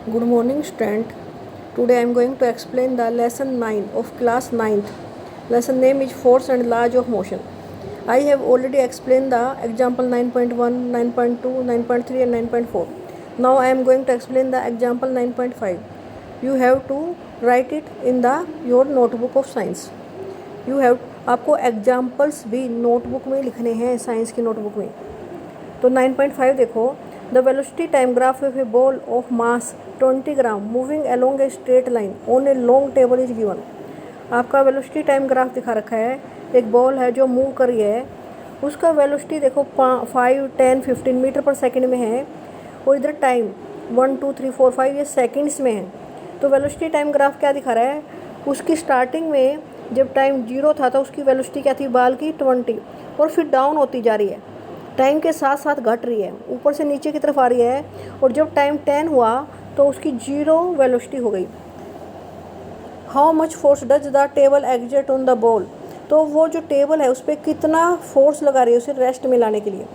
Good morning, student. Today I am going to explain the lesson 9 of class 9th. Lesson name is Force and Laws of Motion. I have already explained the example 9.1, 9.2, 9.3 and 9.4. Now I am going to explain the example 9.5. You have to write it in the your notebook of science. You have आपको examples भी notebook में लिखने हैं, science की notebook में. तो 9.5 देखो. The velocity time graph of A ball of mass 20 gram moving along a straight line on a long table is given. आपका वेलोसिटी टाइम ग्राफ दिखा रखा है. एक बॉल है जो मूव कर रही है, उसका वेलोसिटी देखो 5, 10, 15 मीटर पर सेकंड में है, और इधर टाइम 1, 2, 3, 4, 5 ये सेकंड्स में है. तो वेलोसिटी टाइम ग्राफ क्या दिखा रहा है, उसकी स्टार्टिंग में जब टाइम 0 था तो उसकी वेलोसिटी क्या थी, बॉल की 20, और फिर डाउन होती जा रही है, टाइम के साथ साथ घट रही है, ऊपर से नीचे की तरफ आ रही है, और जब टाइम 10 हुआ तो उसकी 0 वेलोसिटी हो गई. How much force does the table exert on the ball. तो वो जो टेबल है उस पर कितना फोर्स लगा रही है उसे रेस्ट में लाने के लिए.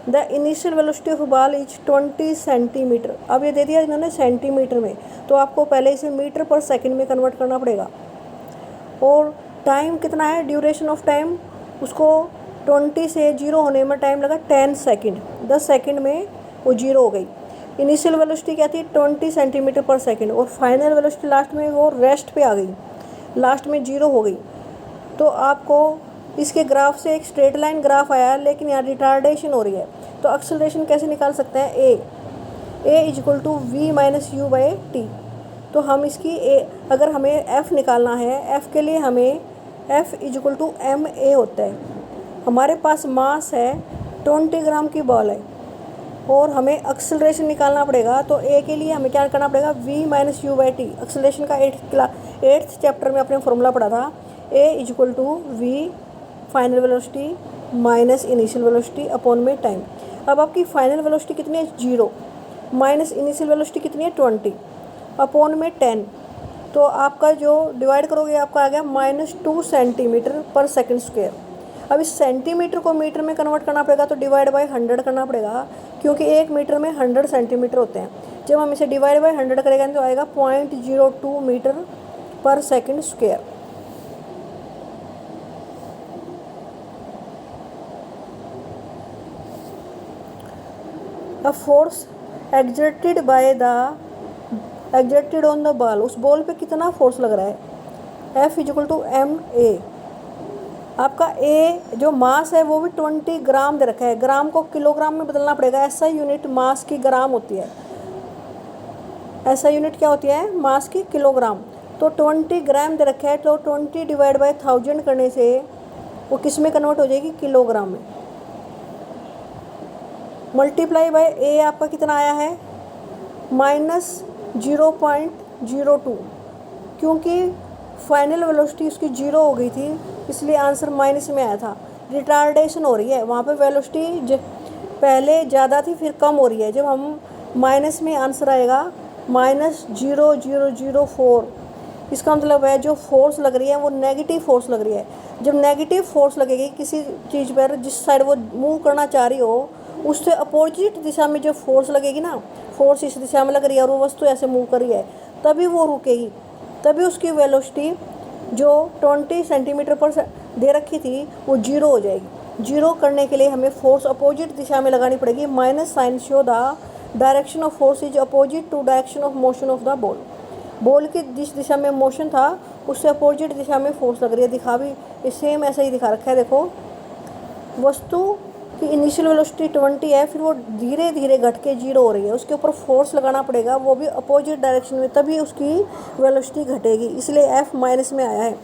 The initial velocity of ball is 20 centimetre. अब ये दे दिया इन्होंने सेंटीमीटर में, तो आपको पहले इसे मीटर पर सेकंड में कन्वर्ट करना पड़ेगा. और टाइम कितना है, ड्यूरेशन ऑफ टाइम, उसको 20 से 0 होने में टाइम लगा 10 सेकंड. 10 सेकंड में वो 0 हो गई. इनिशियल वेलोसिटी क्या थी, 20 सेंटीमीटर पर सेकंड, और फाइनल वेलोसिटी लास्ट में वो रेस्ट पे आ गई, लास्ट में 0 हो गई. तो आपको इसके ग्राफ से एक स्ट्रेट लाइन ग्राफ आया, लेकिन यहाँ रिटार्डेशन हो रही है. तो एक्सेलरेशन कैसे निकाल सकते हैं, A equal to V minus U by T. तो हम इसकी अगर हमें एफ़ निकालना है, एफ़ के लिए हमें F equal to m a होता है. हमारे पास मास है 20 ग्राम की बॉल है, और हमें एक्सेलरेशन निकालना पड़ेगा. तो ए के लिए हमें क्या करना पड़ेगा, V minus U by T. Acceleration का 8th चैप्टर में अपने फॉर्मूला पढ़ा था, A equal to V final velocity minus initial velocity upon में टाइम. अब आपकी फाइनल वेलोसिटी कितनी है, 0, माइनस इनिशियल वेलोसिटी कितनी है, 20, अपॉन में 10. तो आपका जो डिवाइड करोगे आपका आ गया -2 सेंटीमीटर पर सेकेंड स्क्वायर. अब इस सेंटीमीटर को मीटर में कन्वर्ट करना पड़ेगा, तो डिवाइड बाय 100 करना पड़ेगा, क्योंकि 1 मीटर में 100 सेंटीमीटर होते हैं. जब हम इसे डिवाइड बाय 100 करेंगे तो आएगा 0.02 metre per second square. The force exerted on the ball, उस बॉल पे कितना फोर्स लग रहा है, F equal to m a. आपका ए जो मास है वो भी 20 ग्राम दे रखा है, ग्राम को किलोग्राम में बदलना पड़ेगा. ऐसा यूनिट मास की ग्राम होती है, ऐसा यूनिट क्या होती है, मास की किलोग्राम. तो 20 ग्राम दे रखा है, तो 20 डिवाइड बाय 1000 करने से वो किस में कन्वर्ट हो जाएगी, किलोग्राम में. मल्टीप्लाई बाय ए आपका कितना आया है, -0.02, क्योंकि फाइनल वेलोसिटी उसकी 0 हो गई थी, इसलिए आंसर माइनस में आया था. रिटार्डेशन हो रही है, वहाँ पे वेलोसिटी पहले ज़्यादा थी फिर कम हो रही है. जब हम माइनस में आंसर आएगा -0.0004. इसका मतलब है जो फोर्स लग रही है वो नेगेटिव फोर्स लग रही है. जब नेगेटिव फोर्स लगेगी किसी चीज़ पर, जिस साइड वो मूव करना चाह रही हो, उससे अपोजिट दिशा में जो फोर्स लगेगी ना, फोर्स इस दिशा में लग रही है और वो वस्तु ऐसे मूव कर रही है, तभी वो रुकेगी, तभी उसकी वेलोसिटी जो 20 सेंटीमीटर पर दे रखी थी वो 0 हो जाएगी. 0 करने के लिए हमें फोर्स अपोजिट दिशा में लगानी पड़ेगी. Minus sign show the direction of force is opposite to direction of motion of the ball. Ball की जिस दिशा में मोशन था उससे अपोजिट दिशा में फोर्स लग रही है. दिखा भी सेम ऐसा ही दिखा रखा है. देखो, वस्तु की इनिशियल वेलोसिटी 20 है, फिर वो धीरे धीरे घट के 0 हो रही है, उसके ऊपर फोर्स लगाना पड़ेगा, वो भी अपोजिट डायरेक्शन में, तभी उसकी वेलोसिटी घटेगी. इसलिए एफ माइनस में आया है.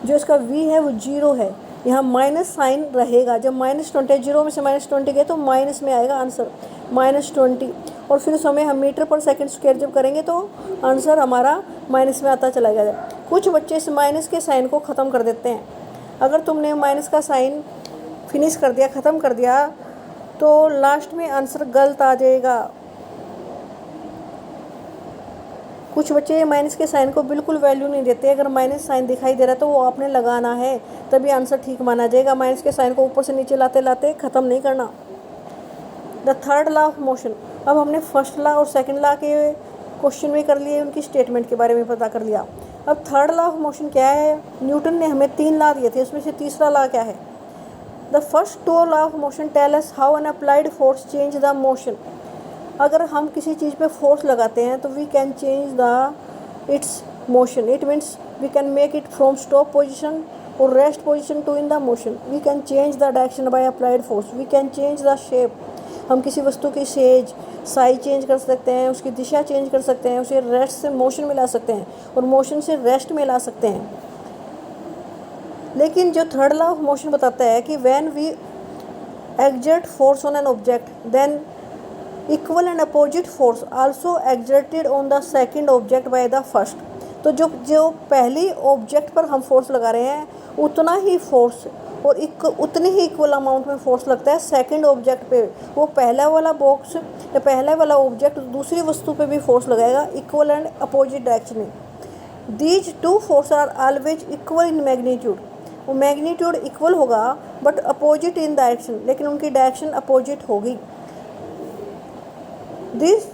जो इसका वी है वो 0 है, यहाँ माइनस साइन रहेगा. जब -20, 0 में से -20 गए तो माइनस में आएगा आंसर, -20. और फिर उस समय हम मीटर पर सेकंड स्क्वायर जब करेंगे तो आंसर हमारा माइनस में आता चला जाएगा. कुछ बच्चे इस माइनस के साइन को ख़त्म कर देते हैं. अगर तुमने माइनस का साइन फिनिश कर दिया, ख़त्म कर दिया, तो लास्ट में आंसर गलत आ जाएगा. कुछ बच्चे माइनस के साइन को बिल्कुल वैल्यू नहीं देते. अगर माइनस साइन दिखाई दे रहा है तो वो आपने लगाना है, तभी आंसर ठीक माना जाएगा. माइनस के साइन को ऊपर से नीचे लाते लाते ख़त्म नहीं करना. The third law of motion. अब हमने फर्स्ट लॉ और सेकंड लॉ के क्वेश्चन भी कर लिए, उनकी स्टेटमेंट के बारे में पता कर लिया। अब थर्ड लॉ ऑफ मोशन क्या है? न्यूटन ने हमें 3 लॉ दिए थे, उसमें से तीसरा लॉ क्या है? The first 2 law of motion tell us how an applied force change the motion. अगर हम किसी चीज़ पे फोर्स लगाते हैं तो we can change the its motion. It means we can make it from stop position और rest position to in the motion. We can change the direction by applied force. We can change the shape. हम किसी वस्तु की size change कर सकते हैं, उसकी दिशा change कर सकते हैं, उसे रेस्ट से मोशन में ला सकते हैं और मोशन से रेस्ट में ला सकते हैं। लेकिन जो थर्ड लॉ ऑफ मोशन बताता है कि when we exert force on an object then equal and opposite force also exerted on the second object by the first। तो जो पहली ऑब्जेक्ट पर हम फोर्स लगा रहे हैं उतना ही फोर्स और उतनी ही इक्वल अमाउंट में फोर्स लगता है सेकंड ऑब्जेक्ट पे। वो पहला वाला बॉक्स या पहला वाला ऑब्जेक्ट दूसरी वस्तु पे भी फोर्स लगाएगा इक्वल एंड अपोजिट डायरेक्शन में। These two force are always equal in magnitude. वो मैग्नीट्यूड इक्वल होगा बट अपोजिट इन डायरेक्शन, लेकिन उनकी डायरेक्शन अपोजिट होगी। This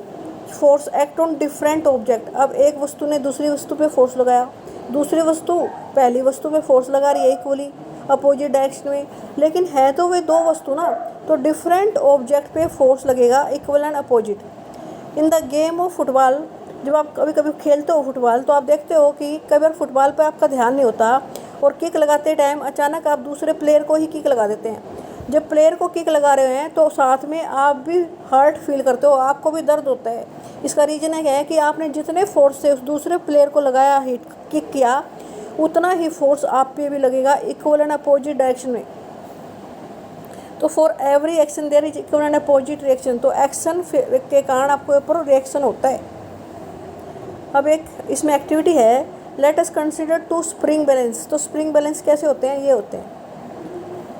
force act on different object. अब एक वस्तु ने दूसरी वस्तु पे फोर्स लगाया, दूसरी वस्तु पहली वस्तु पे फोर्स लगा रही है इक्वली अपोजिट डायरेक्शन में, लेकिन है तो वे 2 वस्तु ना, तो डिफरेंट ऑब्जेक्ट पे फोर्स लगेगा equal and opposite. In the game of football, जब आप कभी कभी खेलते हो फुटबॉल तो आप देखते हो कि कई बार फुटबॉल पे आपका ध्यान नहीं होता और किक लगाते टाइम अचानक आप दूसरे प्लेयर को ही किक लगा देते हैं। जब प्लेयर को किक लगा रहे हैं तो साथ में आप भी हर्ट फील करते हो, आपको भी दर्द होता है। इसका रीज़न है कि आपने जितने फोर्स से उस दूसरे प्लेयर को लगाया, हिट किक किया, उतना ही फोर्स आप पे भी लगेगा इक्वल एंड अपोजिट डायरेक्शन में। तो for every action there is equal and opposite reaction. तो एक्शन के कारण आपके ऊपर रिएक्शन होता है। अब एक इसमें एक्टिविटी है, let us consider 2 spring balance. तो स्प्रिंग बैलेंस कैसे होते हैं? ये होते हैं,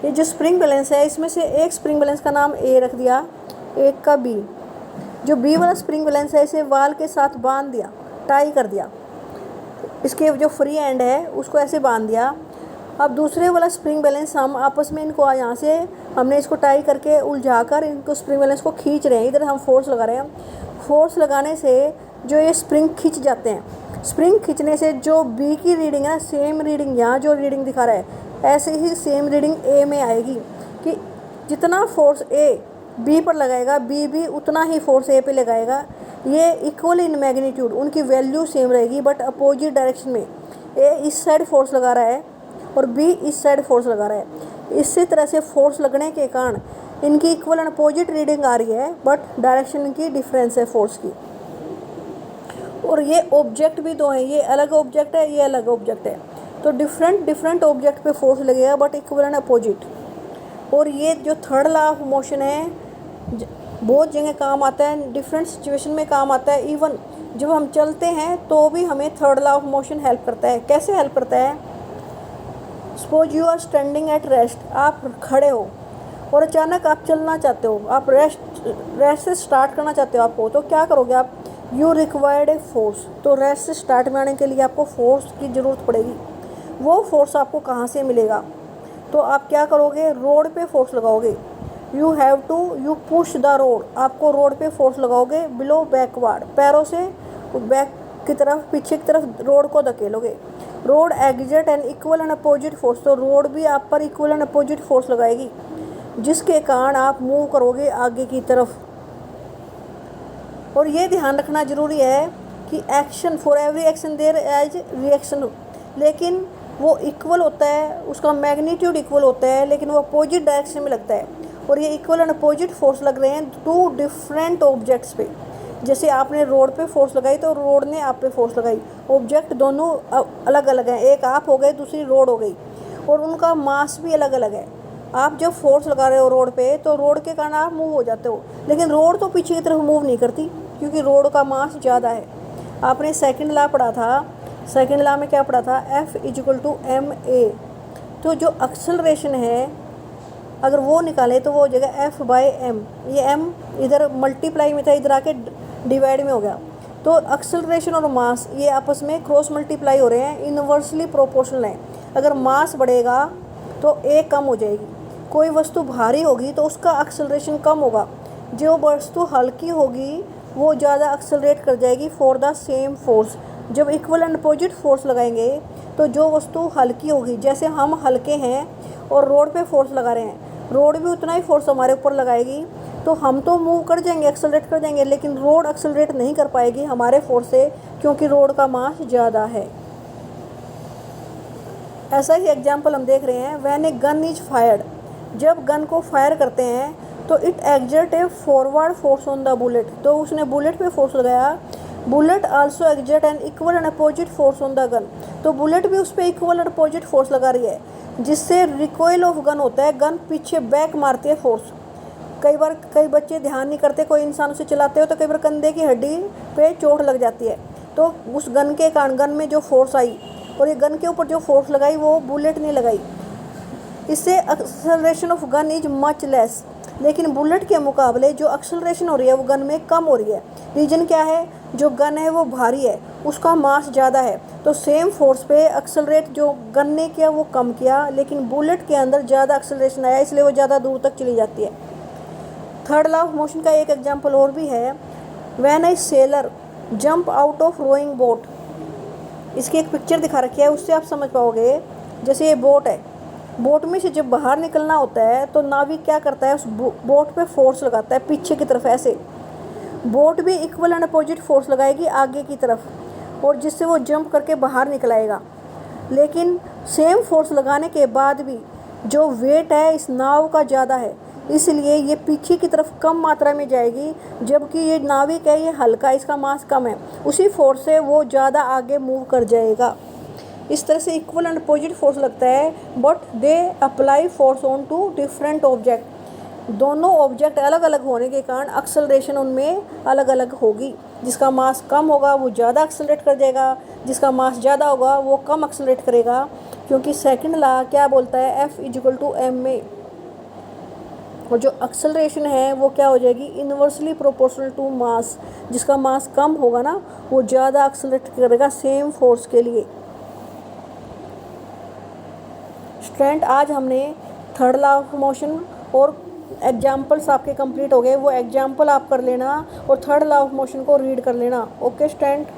ये जो स्प्रिंग बैलेंस है इसमें से एक स्प्रिंग बैलेंस का नाम ए रख दिया, एक का बी। जो बी वाला स्प्रिंग बैलेंस है इसे वाल के साथ बांध दिया, टाई कर दिया। इसके जो फ्री एंड है उसको ऐसे बांध दिया। अब दूसरे वाला स्प्रिंग बैलेंस हम आपस में इनको यहाँ से हमने इसको टाई करके उलझा कर इनको स्प्रिंग बैलेंस को खींच रहे हैं। इधर हम फोर्स लगा रहे हैं। फोर्स लगाने से जो ये स्प्रिंग खींच जाते हैं, स्प्रिंग खींचने से जो बी की रीडिंग है सेम रीडिंग यहाँ जो रीडिंग दिखा रहा है ऐसे ही सेम रीडिंग ए में आएगी कि जितना फोर्स ए बी पर लगाएगा बी भी उतना ही फोर्स ए पे लगाएगा। ये इक्वल इन मैग्नीट्यूड, उनकी वैल्यू सेम रहेगी बट अपोजिट डायरेक्शन में। ए इस साइड फोर्स लगा रहा है और बी इस साइड फोर्स लगा रहा है। इसी तरह से फोर्स लगने के कारण इनकी इक्वल एंड अपोजिट रीडिंग आ रही है बट डायरेक्शन की डिफरेंस है फोर्स की। और ये ऑब्जेक्ट भी 2 हैं, ये अलग ऑब्जेक्ट है, ये अलग ऑब्जेक्ट है। तो डिफरेंट ऑब्जेक्ट पे फोर्स लगेगा बट इक्वल एंड अपोजिट। और ये जो थर्ड लॉ ऑफ मोशन है बहुत जगह काम आता है, डिफरेंट सिचुएशन में काम आता है। इवन जब हम चलते हैं तो भी हमें third law of motion help करता है। कैसे हेल्प करता है? Suppose you are standing at rest, आप खड़े हो और अचानक आप चलना चाहते हो, आप रेस्ट से स्टार्ट करना चाहते हो आपको, तो क्या करोगे आप? You required a force. तो रेस्ट से स्टार्ट में आने के लिए आपको फोर्स की ज़रूरत पड़ेगी। वो फोर्स आपको कहाँ से मिलेगा? तो आप क्या करोगे? रोड पे फोर्स लगाओगे। You have to you push the road, आपको रोड पे फोर्स लगाओगे। बिलो बैकवर्ड, पैरों से बैक की तरफ, पीछे की तरफ रोड को धकेलोगे। Road exert and equal and opposite force, तो रोड भी आप पर इक्वल एंड अपोजिट फोर्स लगाएगी जिसके कारण आप मूव करोगे आगे की तरफ। और ये ध्यान रखना ज़रूरी है कि action for every action there as reaction, लेकिन वो इक्वल होता है, उसका मैग्नीट्यूड इक्वल होता है लेकिन वो अपोजिट डायरेक्शन में लगता है। और ये इक्वल एंड अपोजिट फोर्स लग रहे हैं 2 डिफरेंट ऑब्जेक्ट्स पे। जैसे आपने रोड पे फोर्स लगाई तो रोड ने आप पे फोर्स लगाई, ऑब्जेक्ट दोनों अलग अलग हैं, एक आप हो गए दूसरी रोड हो गई और उनका मास भी अलग अलग है। आप जब फोर्स लगा रहे हो रोड पे तो रोड के कारण आप मूव हो जाते हो, लेकिन रोड तो पीछे की तरफ मूव नहीं करती क्योंकि रोड का मास ज़्यादा है। आपने सेकंड लॉ पढ़ा था, सेकंड लॉ में क्या पढ़ा था? F = ma। तो जो एक्सेलरेशन है अगर वो निकाले तो वो हो जाएगा F/m। ये m इधर मल्टीप्लाई में था, इधर आके डिवाइड में हो गया। तो एक्सेलरेशन और मास ये आपस में क्रॉस मल्टीप्लाई हो रहे हैं, इनवर्सली प्रोपोर्शनल है। अगर मास बढ़ेगा तो a कम हो जाएगी। कोई वस्तु भारी होगी तो उसका एक्सेलरेशन कम होगा, जो वस्तु हल्की होगी वो ज़्यादा एक्सेलरेट कर जाएगी फॉर द सेम फोर्स। जब इक्वल एंड अपोजिट फोर्स लगाएंगे तो जो वस्तु हल्की होगी, जैसे हम हल्के हैं और रोड पे फोर्स लगा रहे हैं, रोड भी उतना ही फोर्स हमारे ऊपर लगाएगी, तो हम तो मूव कर जाएंगे, एक्सेलरेट कर जाएंगे, लेकिन रोड एक्सेलरेट नहीं कर पाएगी हमारे फोर्स से, क्योंकि रोड का मास ज़्यादा है। ऐसा ही एग्जाम्पल हम देख रहे हैं, when a gun is fired, जब गन को फायर करते हैं तो it exert a forward force on the bullet, तो उसने बुलेट पे फोर्स लगाया। Bullet also exert an equal and opposite force on the gun, तो बुलेट भी उस पर इक्वल एंड अपोजिट फोर्स लगा रही है, जिससे रिकॉइल ऑफ गन होता है, गन पीछे बैक मारती है फोर्स। कई बार कई बच्चे ध्यान नहीं करते, कोई इंसान उसे चलाते हो तो कई बार कंधे की हड्डी पे चोट लग जाती है, तो उस गन के कारण गन में जो फोर्स आई और ये गन के ऊपर जो फोर्स लगाई वो बुलेट ने लगाई, इससे acceleration of gun is much less. लेकिन बुलेट के मुकाबले जो एक्सेलरेशन हो रही है वो गन में कम हो रही है। रीज़न क्या है? जो गन है वो भारी है, उसका मास ज़्यादा है, तो सेम फोर्स पे एक्सेलरेट जो गन ने किया वो कम किया, लेकिन बुलेट के अंदर ज़्यादा एक्सेलरेशन आया, इसलिए वो ज़्यादा दूर तक चली जाती है। थर्ड लॉ ऑफ मोशन का एक एग्जाम्पल और भी है, when a sailor jump out of rowing boat, इसकी एक पिक्चर दिखा रखी है, उससे आप समझ पाओगे। जैसे ये बोट है, बोट में से जब बाहर निकलना होता है तो नाविक क्या करता है, उस बोट पे फोर्स लगाता है पीछे की तरफ, ऐसे बोट भी इक्वल एंड अपोजिट फोर्स लगाएगी आगे की तरफ, और जिससे वो जंप करके बाहर निकल आएगा। लेकिन सेम फोर्स लगाने के बाद भी जो वेट है इस नाव का ज़्यादा है, इसलिए ये पीछे की तरफ कम मात्रा में जाएगी, जबकि ये नाविक है ये हल्का, इसका मास कम है, उसी फोर्स से वो ज़्यादा आगे मूव कर जाएगा। इस तरह से इक्वल एंड अपोजिट फोर्स लगता है, but they apply force on two different object. दोनों ऑब्जेक्ट अलग अलग होने के कारण एक्सेलरेशन उनमें अलग अलग होगी। जिसका मास कम होगा वो ज़्यादा एक्सेलरेट कर जाएगा, जिसका मास ज़्यादा होगा वो कम एक्सेलरेट करेगा, क्योंकि सेकंड लॉ क्या बोलता है, F=ma, और जो एक्सेलरेशन है वो क्या हो जाएगी, इन्वर्सली प्रोपोर्शनल टू मास। जिसका मास कम होगा ना वो ज़्यादा एक्सेलरेट करेगा सेम फोर्स के लिए। स्टूडेंट, आज हमने थर्ड लॉ ऑफ मोशन और एग्जाम्पल्स आपके कंप्लीट हो गए, वो एग्जाम्पल आप कर लेना और थर्ड लॉ ऑफ मोशन को रीड कर लेना। Okay student.